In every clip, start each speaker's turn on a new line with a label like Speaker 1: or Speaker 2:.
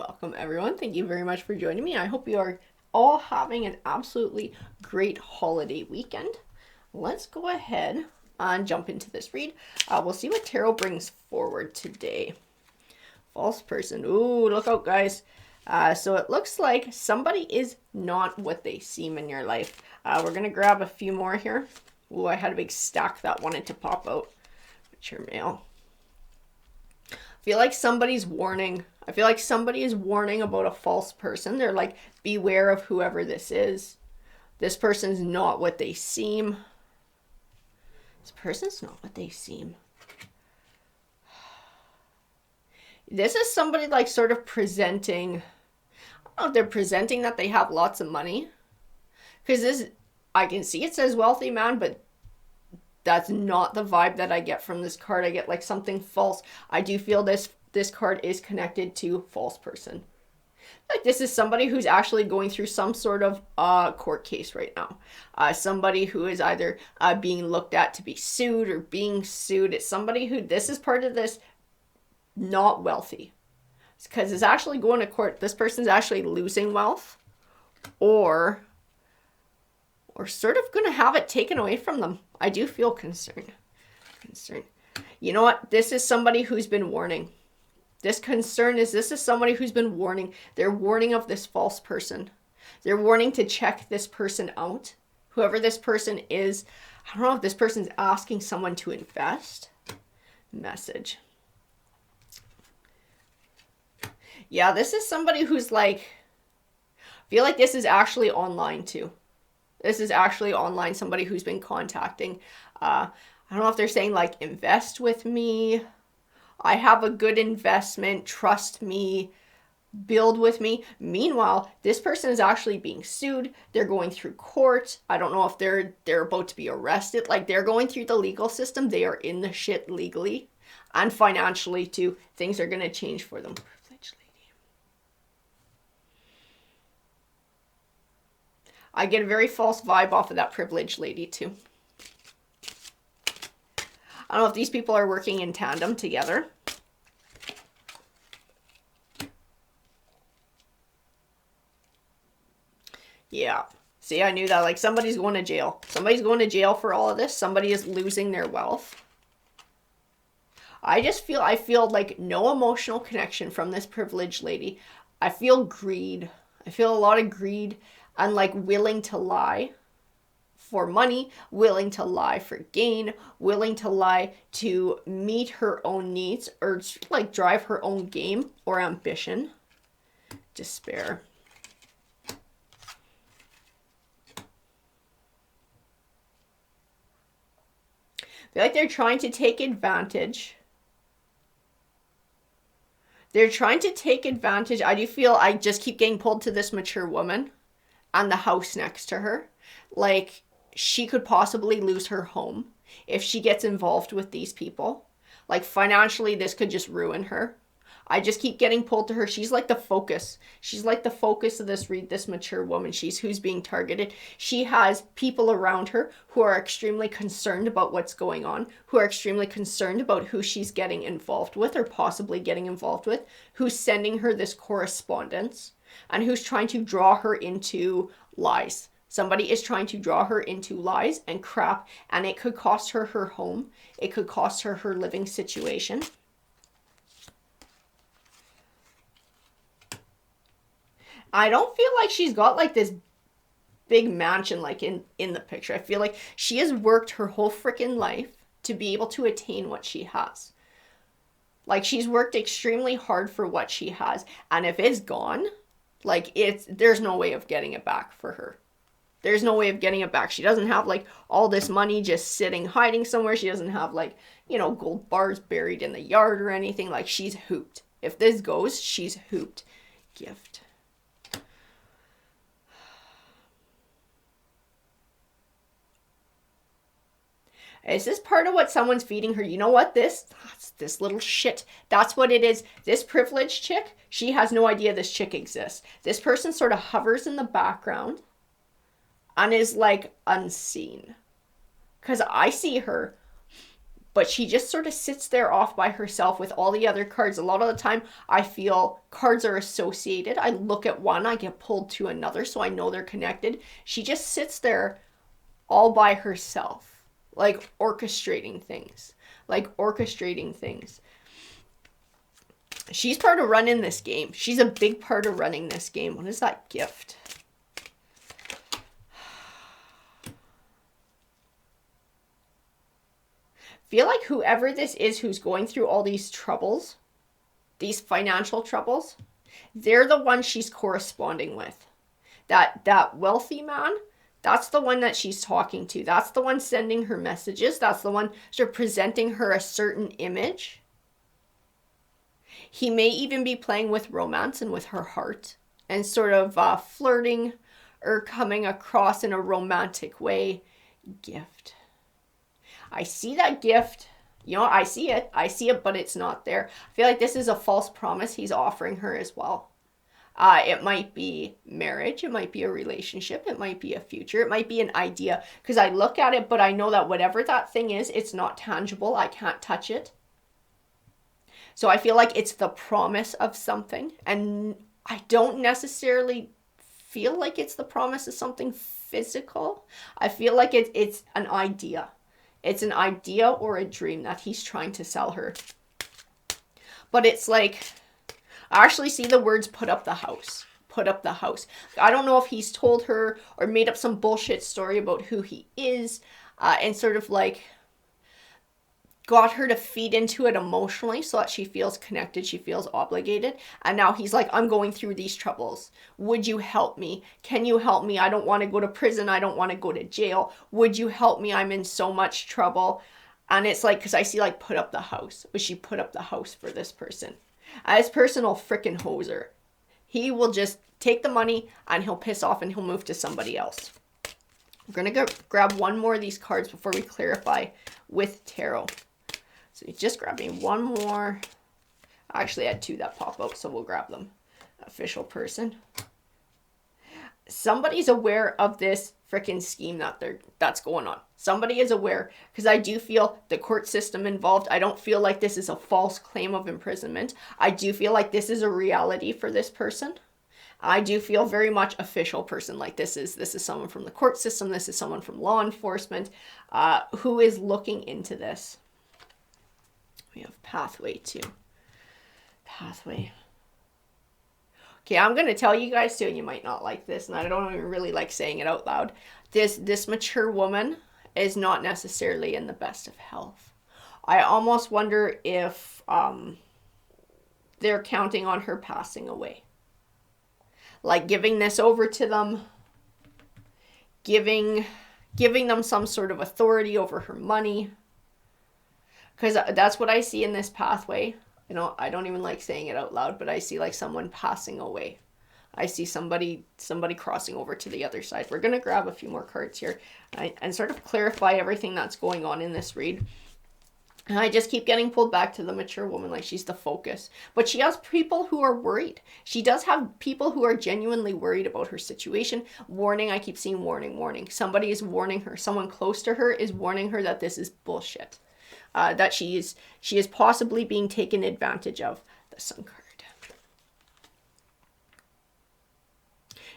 Speaker 1: Welcome everyone. Thank you very much for joining me. I hope you are all having an absolutely great holiday weekend. Let's go ahead and jump into this read. We'll see what tarot brings forward today. False person. Ooh, look out, guys. So it looks like somebody is not what they seem in your life. We're going to grab a few more here. Ooh, I had a big stack that wanted to pop out. Mature mail. I feel like somebody's warning. I feel like somebody is warning about a false person. They're like, beware of whoever this is. This person's not what they seem. This person's not what they seem. This is somebody like sort of presenting, I don't know if they're presenting that they have lots of money. Because this, I can see it says wealthy man, but that's not the vibe that I get from this card. I get like something false. I do feel this card is connected to false person. Like this is somebody who's actually going through some sort of court case right now. Somebody who is either being looked at to be sued or being sued. It's somebody who, this is part of this not wealthy. Because it's actually going to court. This person's actually losing wealth or sort of going to have it taken away from them. I do feel concerned. You know what? This is somebody who's been warning. This is somebody who's been warning. They're warning of this false person. They're warning to check this person out. Whoever this person is, I don't know if this person's asking someone to invest. Message. Yeah, this is somebody who's like, I feel like this is actually online too. This is actually online, somebody who's been contacting. I don't know if they're saying like, invest with me. I have a good investment. Trust me. Build with me. Meanwhile, this person is actually being sued. They're going through court. I don't know if they're about to be arrested. Like they're going through the legal system. They are in the shit legally and financially too. Things are going to change for them. I get a very false vibe off of that privileged lady too. I don't know if these people are working in tandem together. Yeah. See, I knew that. Like somebody's going to jail. Somebody's going to jail for all of this. Somebody is losing their wealth. I feel like no emotional connection from this privileged lady. I feel greed. I feel a lot of greed. And like willing to lie for money, willing to lie for gain, willing to lie to meet her own needs or like drive her own game or ambition. Despair. I feel like they're trying to take advantage. They're trying to take advantage. I do feel I just keep getting pulled to this mature woman. And the house next to her. Like, she could possibly lose her home if she gets involved with these people. Like, financially, this could just ruin her. I just keep getting pulled to her. She's like the focus. She's like the focus of this read, this mature woman. She's who's being targeted. She has people around her who are extremely concerned about what's going on, who are extremely concerned about who she's getting involved with or possibly getting involved with, who's sending her this correspondence. And who's trying to draw her into lies. Somebody is trying to draw her into lies and crap, and it could cost her her home. It could cost her her living situation. I don't feel like she's got like this big mansion like in the picture. I feel like she has worked her whole freaking life to be able to attain what she has. Like she's worked extremely hard for what she has, and if it's gone, like there's no way of getting it back for her. There's no way of getting it back. She doesn't have like all this money just sitting, hiding somewhere. She doesn't have like, you know, gold bars buried in the yard or anything. Like she's hooped. If this goes, she's hooped. Gift. Is this part of what someone's feeding her? You know what? That's this little shit. That's what it is. This privileged chick, she has no idea this chick exists. This person sort of hovers in the background and is like unseen. Because I see her, but she just sort of sits there off by herself with all the other cards. A lot of the time, I feel cards are associated. I look at one, I get pulled to another, so I know they're connected. She just sits there all by herself, like orchestrating things. Like orchestrating things. She's part of running this game. She's a big part of running this game. What is that gift? Feel like whoever this is who's going through all these troubles, these financial troubles, they're the one she's corresponding with. That wealthy man, that's the one that she's talking to. That's the one sending her messages. That's the one sort of presenting her a certain image. He may even be playing with romance and with her heart and sort of flirting or coming across in a romantic way. Gift. I see that gift. You know, I see it, but it's not there. I feel like this is a false promise he's offering her as well. It might be marriage. It might be a relationship. It might be a future. It might be an idea. Because I look at it, but I know that whatever that thing is, it's not tangible. I can't touch it. So I feel like it's the promise of something. And I don't necessarily feel like it's the promise of something physical. I feel like it's an idea. It's an idea or a dream that he's trying to sell her. But it's like, I actually see the words put up the house. Put up the house. I don't know if he's told her or made up some bullshit story about who he is and sort of like got her to feed into it emotionally so that she feels connected, she feels obligated. And now he's like, I'm going through these troubles. Would you help me? Can you help me? I don't want to go to prison. I don't want to go to jail. Would you help me? I'm in so much trouble. And it's like, because I see like put up the house. Would she put up the house for this person? And this person will frickin' hose her. He will just take the money and he'll piss off and he'll move to somebody else. We're going to go grab one more of these cards before we clarify with tarot. So just grab me one more. I actually had two that pop out, so we'll grab them. Official person. Somebody's aware of this freaking scheme that's going on. Somebody is aware, because I do feel the court system involved. I don't feel like this is a false claim of imprisonment. I do feel like this is a reality for this person. I do feel very much official person. Like this is someone from the court system. This is someone from law enforcement who is looking into this. We have pathway too. Pathway. Okay, I'm going to tell you guys too, and you might not like this, and I don't even really like saying it out loud. This mature woman is not necessarily in the best of health. I almost wonder if they're counting on her passing away. Like giving this over to them, giving them some sort of authority over her money. Because that's what I see in this pathway. You know, I don't even like saying it out loud, but I see like someone passing away. I see somebody crossing over to the other side. We're going to grab a few more cards here and sort of clarify everything that's going on in this read. And I just keep getting pulled back to the mature woman, like she's the focus. But she has people who are worried. She does have people who are genuinely worried about her situation. Warning, I keep seeing warning, warning. Somebody is warning her. Someone close to her is warning her that this is bullshit. That she is possibly being taken advantage of. The Sun card.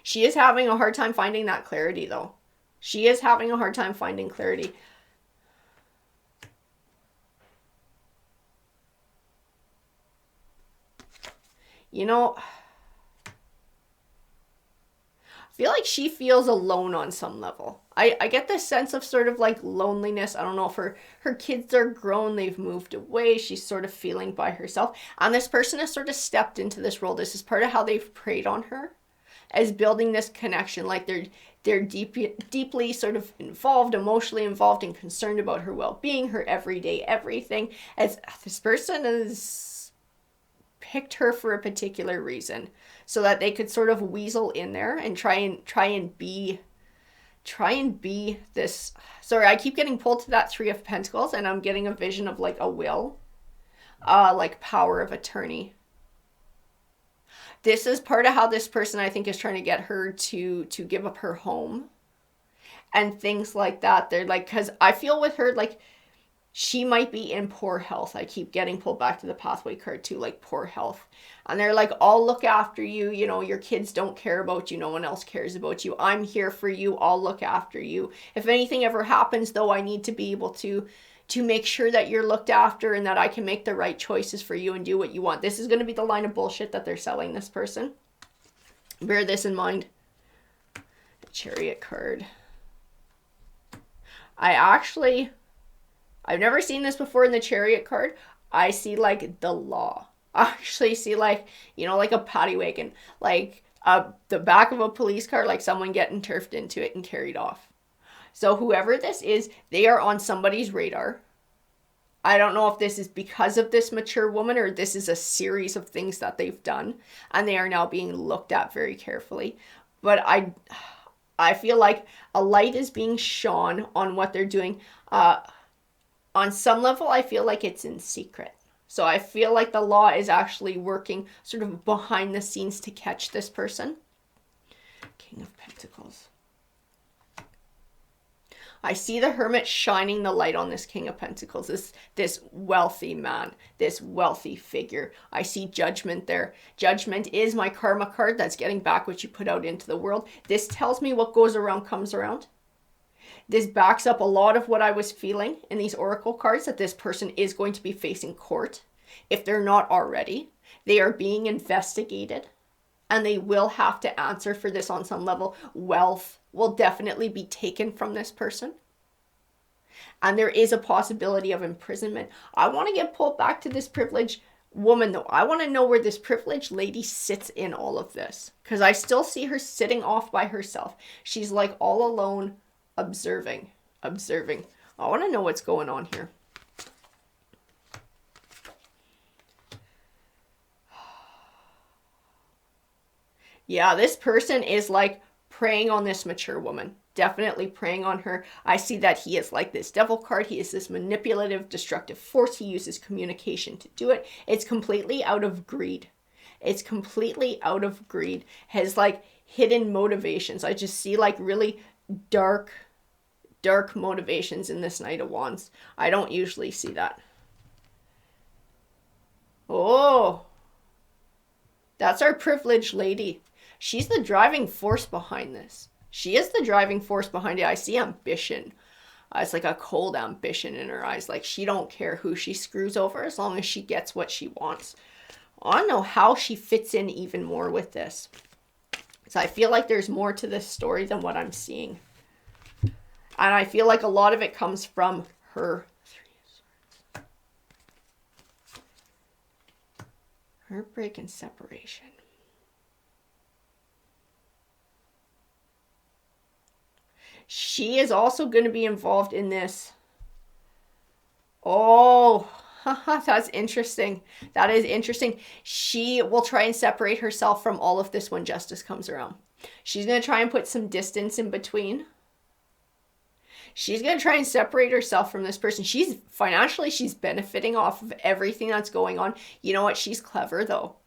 Speaker 1: She is having a hard time finding that clarity, though. She is having a hard time finding clarity. You know, I feel like she feels alone on some level. I get this sense of sort of like loneliness. I don't know if her kids are grown, they've moved away. She's sort of feeling by herself. And this person has sort of stepped into this role. This is part of how they've preyed on her, as building this connection. Like they're deeply sort of involved, emotionally involved and concerned about her well-being, her everyday everything. As this person has picked her for a particular reason so that they could sort of weasel in there and try and be this. Sorry, I keep getting pulled to that Three of Pentacles, and I'm getting a vision of like a will, like power of attorney. This is part of how this person, I think, is trying to get her to give up her home and things like that. They're like, because I feel with her, like she might be in poor health. I keep getting pulled back to the pathway card too, like poor health. And they're like, I'll look after you. You know, your kids don't care about you. No one else cares about you. I'm here for you. I'll look after you. If anything ever happens, though, I need to be able to make sure that you're looked after and that I can make the right choices for you and do what you want. This is going to be the line of bullshit that they're selling this person. Bear this in mind. The Chariot card. I've never seen this before in the Chariot card. I see like the law. I actually see like, you know, like a paddy wagon, like the back of a police car, like someone getting turfed into it and carried off. So whoever this is, they are on somebody's radar. I don't know if this is because of this mature woman or this is a series of things that they've done and they are now being looked at very carefully. But I feel like a light is being shone on what they're doing. On some level, I feel like it's in secret. So I feel like the law is actually working sort of behind the scenes to catch this person. King of Pentacles. I see the Hermit shining the light on this King of Pentacles, this wealthy man, this wealthy figure. I see Judgment there. Judgment is my karma card that's getting back what you put out into the world. This tells me what goes around comes around. This backs up a lot of what I was feeling in these oracle cards, that this person is going to be facing court. If they're not already, they are being investigated and they will have to answer for this on some level. Wealth will definitely be taken from this person. And there is a possibility of imprisonment. I want to get pulled back to this privileged woman though. I want to know where this privileged lady sits in all of this, because I still see her sitting off by herself. She's like all alone, observing. I want to know what's going on here. Yeah, this person is like preying on this mature woman. Definitely preying on her. I see that he is like this devil card. He is this manipulative, destructive force. He uses communication to do it. It's completely out of greed. It's completely out of greed. Has like hidden motivations. I just see like really dark motivations in this Knight of Wands. I don't usually see that. Oh, that's our privileged lady. She's the driving force behind this. She is the driving force behind it. I see ambition. It's like a cold ambition in her eyes. Like she don't care who she screws over as long as she gets what she wants. I want to know how she fits in even more with this. So I feel like there's more to this story than what I'm seeing. And I feel like a lot of it comes from her. Heartbreak and separation. She is also going to be involved in this. Oh, that's interesting. That is interesting. She will try and separate herself from all of this when justice comes around. She's going to try and put some distance in between. She's going to try and separate herself from this person. She's benefiting off of everything that's going on. You know what? She's clever though.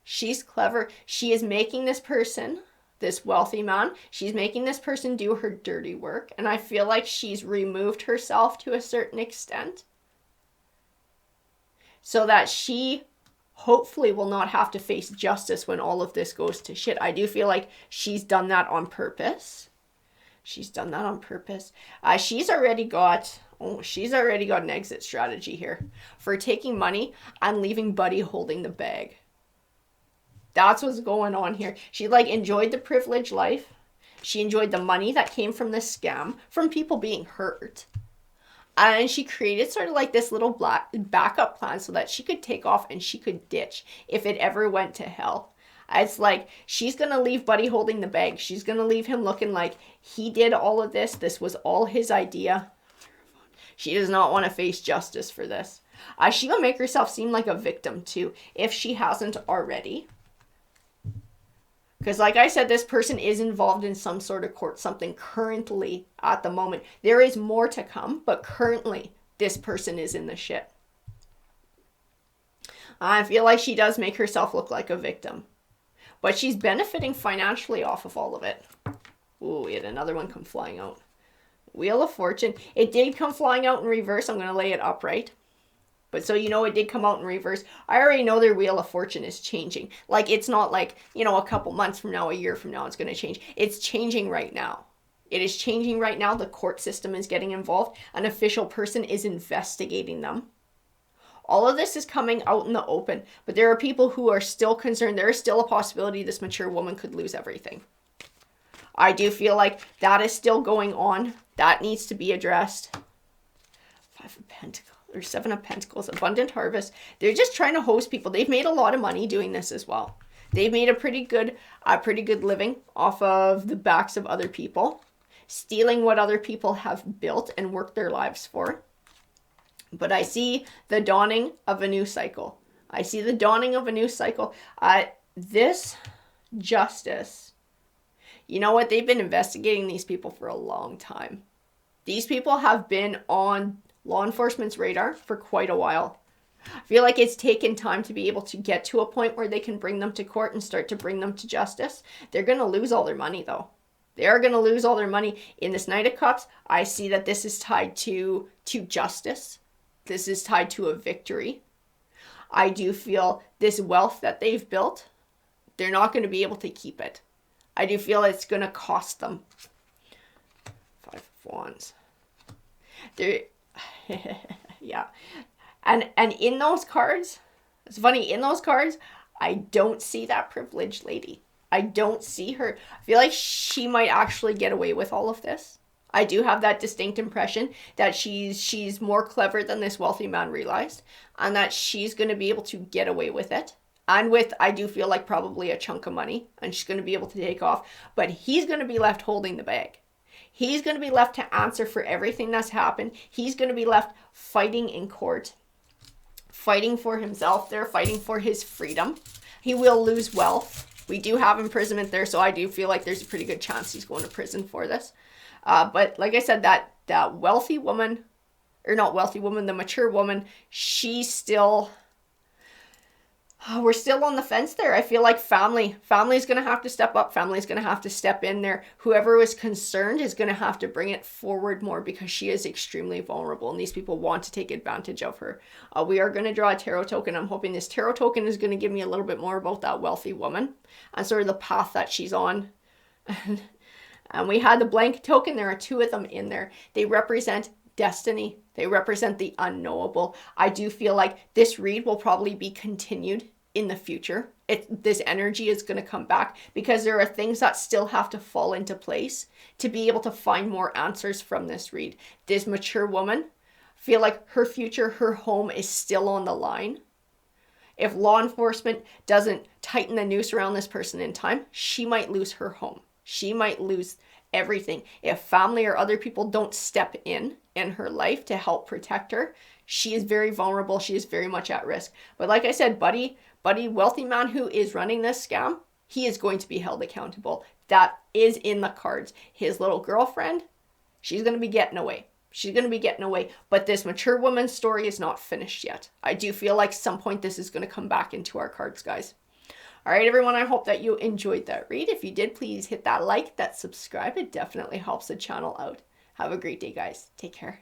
Speaker 1: She's clever. She is making this person, this wealthy man, she's making this person do her dirty work. And I feel like she's removed herself to a certain extent so that she hopefully will not have to face justice when all of this goes to shit. I do feel like she's done that on purpose. She's done that on purpose. She's already got an exit strategy here for taking money and leaving Buddy holding the bag. That's what's going on here. She like enjoyed the privileged life. She enjoyed the money that came from this scam, from people being hurt. And she created sort of like this little backup plan so that she could take off and she could ditch if it ever went to hell. It's like she's going to leave Buddy holding the bag. She's going to leave him looking like he did all of this. This was all his idea. She does not want to face justice for this. She will make herself seem like a victim too, if she hasn't already. Because like I said, this person is involved in some sort of court, something currently at the moment. There is more to come, but currently this person is in the shit. I feel like she does make herself look like a victim. But she's benefiting financially off of all of it. Ooh, we had another one come flying out. Wheel of Fortune. It did come flying out in reverse. I'm going to lay it upright. But so you know it did come out in reverse. I already know their Wheel of Fortune is changing. Like, it's not like, you know, a couple months from now, a year from now, it's going to change. It's changing right now. It is changing right now. The court system is getting involved. An official person is investigating them. All of this is coming out in the open. But there are people who are still concerned. There is still a possibility this mature woman could lose everything. I do feel like that is still going on. That needs to be addressed. 5 of Pentacles. Or 7 of Pentacles, abundant harvest. They're just trying to host people. They've made a lot of money doing this as well. They've made a pretty good living off of the backs of other people, stealing what other people have built and worked their lives for. But I see the dawning of a new cycle. I see the dawning of a new cycle. This justice, you know what? They've been investigating these people for a long time. These people have been on law enforcement's radar for quite a while. I feel like it's taken time to be able to get to a point where they can bring them to court and start to bring them to justice. They're going to lose all their money though. They are going to lose all their money. In this Knight of Cups, I see that this is tied to justice. This is tied to a victory. I do feel this wealth that they've built, they're not going to be able to keep it. I do feel it's going to cost them. 5 of Wands. Yeah. And in those cards, it's funny, in those cards, I don't see that privileged lady. I don't see her. I feel like she might actually get away with all of this. I do have that distinct impression that she's more clever than this wealthy man realized, and that she's going to be able to get away with it. And with, I do feel like probably a chunk of money, and she's going to be able to take off, but he's going to be left holding the bag. He's going to be left to answer for everything that's happened. He's going to be left fighting in court, fighting for himself there, fighting for his freedom. He will lose wealth. We do have imprisonment there, so I do feel like there's a pretty good chance he's going to prison for this. But like I said, that wealthy woman, or not wealthy woman, the mature woman, she's still... we're still on the fence there. I feel like family's going to have to step up. Family's going to have to step in there. Whoever is concerned is going to have to bring it forward more because she is extremely vulnerable and these people want to take advantage of her. We are going to draw a tarot token. I'm hoping this tarot token is going to give me a little bit more about that wealthy woman and sort of the path that she's on. And we had the blank token. There are 2 of them in there. They represent destiny. They represent the unknowable. I do feel like this read will probably be continued in the future. This energy is going to come back because there are things that still have to fall into place to be able to find more answers from this read. This mature woman, feel like her future, her home is still on the line. If law enforcement doesn't tighten the noose around this person in time, she might lose her home. She might lose everything. If family or other people don't step in her life to help protect her, she is very vulnerable. She is very much at risk. But like I said, buddy, wealthy man who is running this scam, he is going to be held accountable. That is in the cards. His little girlfriend, she's going to be getting away. She's going to be getting away. But this mature woman's story is not finished yet. I do feel like some point this is going to come back into our cards, guys. All right, everyone, I hope that you enjoyed that read. If you did, please hit that like, that subscribe. It definitely helps the channel out. Have a great day, guys. Take care.